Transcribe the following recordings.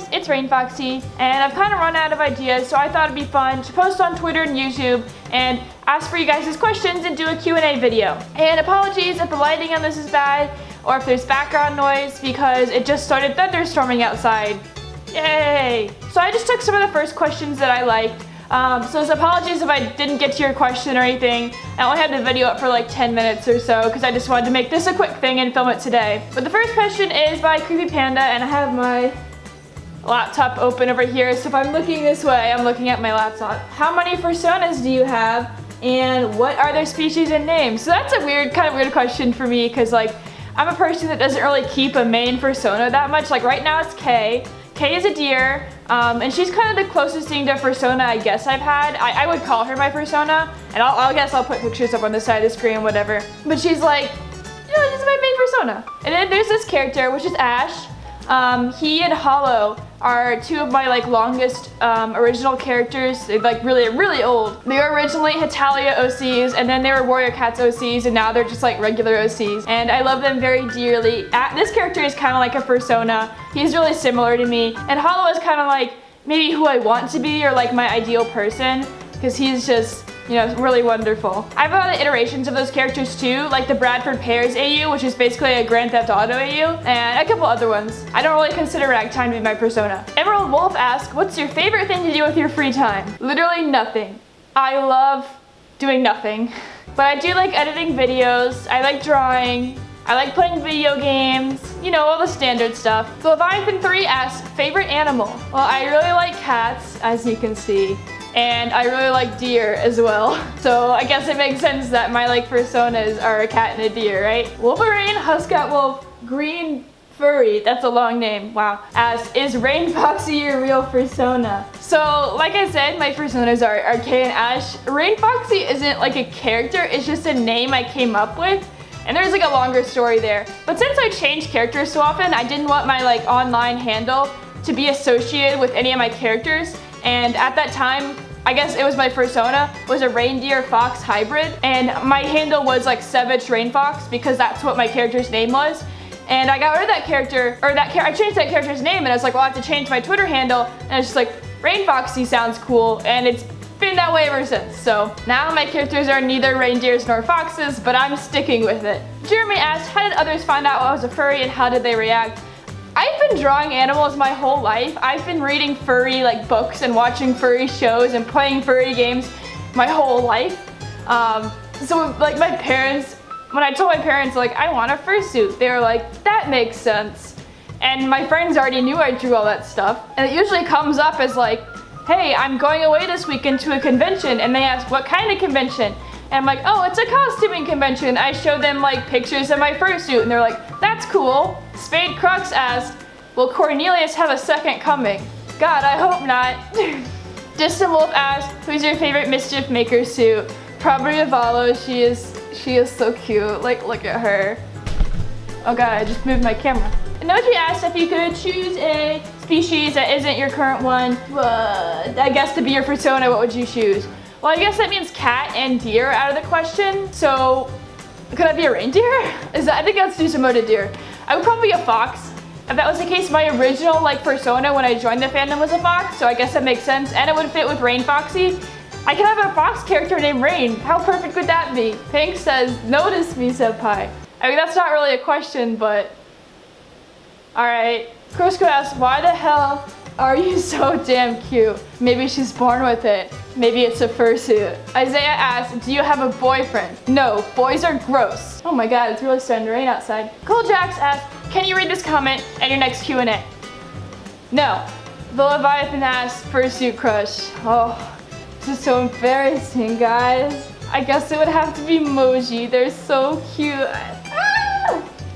guys, it's RainFoxy, and I've kind of run out of ideas, so I thought it'd be fun to post on Twitter and YouTube and ask for you guys' questions and do a Q&A video. And apologies if the lighting on this is bad or if there's background noise because it just started thunderstorming outside. Yay! So I just took some of the first questions that I liked. So apologies if I didn't get to your question or anything. I only had the video up for like 10 minutes or so because I just wanted to make this a quick thing and film it today. But the first question is by Creepy Panda, and I have my laptop open over here, so if I'm looking this way, I'm looking at my laptop. How many fursonas do you have, and what are their species and names? So that's a kind of weird question for me because like I'm a person that doesn't really keep a main fursona that much. Like right now it's Kay. Kay is a deer, and she's kind of the closest thing to fursona I guess I've had. I would call her my fursona, and I guess I'll put pictures up on the side of the screen, whatever. But she's like, you know, she's my main fursona. And then there's this character, which is Ash. He and Hollow are two of my like longest original characters. They're like really old. They were originally Hetalia OCs, and then they were Warrior Cats OCs, and now they're just like regular OCs. And I love them very dearly. This character is kind of like a fursona. He's really similar to me. And Hollow is kind of like maybe who I want to be, or like my ideal person, because he's just, you know, really wonderful. I have a lot of iterations of those characters too, like the Bradford Pears AU, which is basically a Grand Theft Auto AU, and a couple other ones. I don't really consider Ragtime to be my persona. Emerald Wolf asks, what's your favorite thing to do with your free time? Literally nothing. I love doing nothing. But I do like editing videos, I like drawing, I like playing video games, you know, all the standard stuff. So Leviathan3 asks, favorite animal? Well, I really like cats, as you can see. And I really like deer as well. So I guess it makes sense that my like personas are a cat and a deer, right? Wolverine, Huskat Wolf, Green Furry, that's a long name, wow. Asks, is RainFoxy your real fursona? So like I said, my personas are Kay and Ash. RainFoxy isn't like a character, it's just a name I came up with. And there's like a longer story there. But since I change characters so often, I didn't want my like online handle to be associated with any of my characters. And at that time, I guess it was my fursona, was a reindeer fox hybrid. And my handle was like Savage Rainfox because that's what my character's name was. And I got rid of that character, I changed that character's name, and I was like, well, I have to change my Twitter handle. And it's just like, RainFoxy sounds cool, and it's been that way ever since. So now my characters are neither reindeers nor foxes, but I'm sticking with it. Jeremy asked, how did others find out I was a furry and how did they react? I've been drawing animals my whole life. I've been reading furry like books and watching furry shows and playing furry games my whole life. So like my parents, when I told my parents like I want a fursuit, they were like, that makes sense. And my friends already knew I drew all that stuff. And it usually comes up as like, hey, I'm going away this weekend to a convention, and they ask, what kind of convention? And I'm like, oh, it's a costuming convention. I show them like pictures of my fursuit, and they're like, that's cool. Spade Crux asked, will Cornelius have a second coming? God, I hope not. Distant Wolf asked, who's your favorite Mischief Maker suit? Probably Avalo. She is so cute. Like, look at her. Oh God, I just moved my camera. Noji asked if you could choose a species that isn't your current one, I guess to be your fursona, what would you choose? Well, I guess that means cat and deer out of the question. So, could I be a reindeer? I think let's do some mode of deer. I would probably be a fox. If that was the case, my original like fursona when I joined the fandom was a fox, so I guess that makes sense, and it would fit with RainFoxy. I could have a fox character named Rain. How perfect would that be? Pink says, notice me, senpai. I mean, that's not really a question, but alright. Crusko asks, why the hell are you so damn cute? Maybe she's born with it. Maybe it's a fursuit. Isaiah asks, do you have a boyfriend? No, boys are gross. Oh my God, it's really starting to rain outside. Cole Jax asks, can you read this comment and your next Q&A? No. The Leviathan asks, Fursuit Crush. Oh, this is so embarrassing, guys. I guess it would have to be Moji. They're so cute.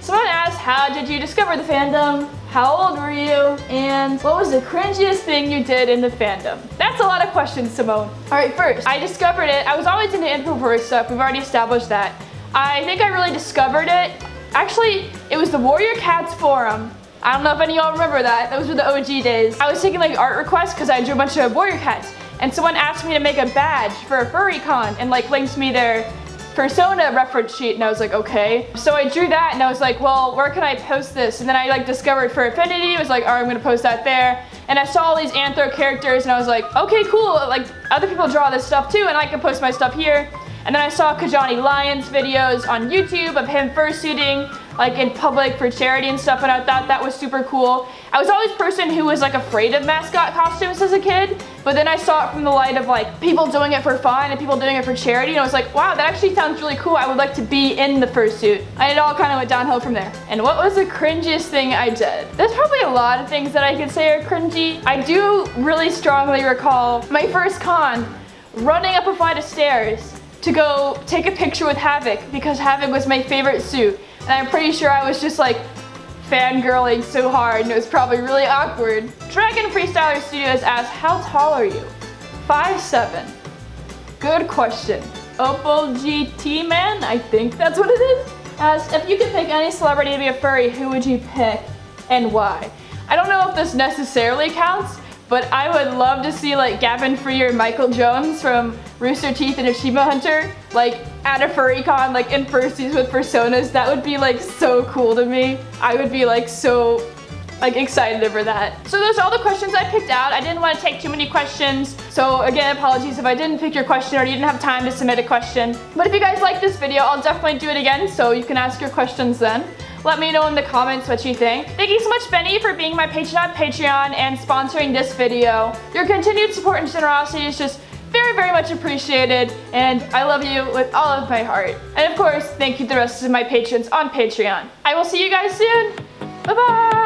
Someone asked, how did you discover the fandom? How old were you? And what was the cringiest thing you did in the fandom? That's a lot of questions, Simone. Alright, first, I discovered it. I was always into info stuff. We've already established that. I think I really discovered it. Actually, it was the Warrior Cats forum. I don't know if any of y'all remember that. Those were the OG days. I was taking like art requests because I drew a bunch of Warrior Cats. And someone asked me to make a badge for a furry con and like linked me their persona reference sheet, and I was like, okay. So I drew that and I was like, well, where can I post this? And then I like discovered for Affinity, it was like, all right, I'm gonna post that there. and I saw all these anthro characters and I was like, okay, cool, like other people draw this stuff too and I can post my stuff here. And then I saw Kajani Lyon's videos on YouTube of him fursuiting like in public for charity and stuff, and I thought that was super cool. I was always a person who was like afraid of mascot costumes as a kid, but then I saw it from the light of like people doing it for fun and people doing it for charity, and I was like, wow, that actually sounds really cool. I would like to be in the fursuit. And it all kind of went downhill from there. And what was the cringiest thing I did? There's probably a lot of things that I could say are cringy. I do really strongly recall my first con, running up a flight of stairs to go take a picture with Havoc because Havoc was my favorite suit. And I'm pretty sure I was just like fangirling so hard and it was probably really awkward. Dragon Freestyler Studios asks, how tall are you? 5'7". Good question. Opal GT Man, I think that's what it is. Asks, if you could pick any celebrity to be a furry, who would you pick and why? I don't know if this necessarily counts, but I would love to see like Gavin Free or Michael Jones from Rooster Teeth and Achievement Hunter, like at a furry con, like in fursuits with personas. That would be like so cool to me. I would be like so like excited over that. So those are all the questions I picked out. I didn't want to take too many questions. So again, apologies if I didn't pick your question or you didn't have time to submit a question. But if you guys like this video, I'll definitely do it again so you can ask your questions then. Let me know in the comments what you think. Thank you so much, Benny, for being my patron on Patreon and sponsoring this video. Your continued support and generosity is just very, very much appreciated, and I love you with all of my heart. And of course, thank you to the rest of my patrons on Patreon. I will see you guys soon. Bye-bye.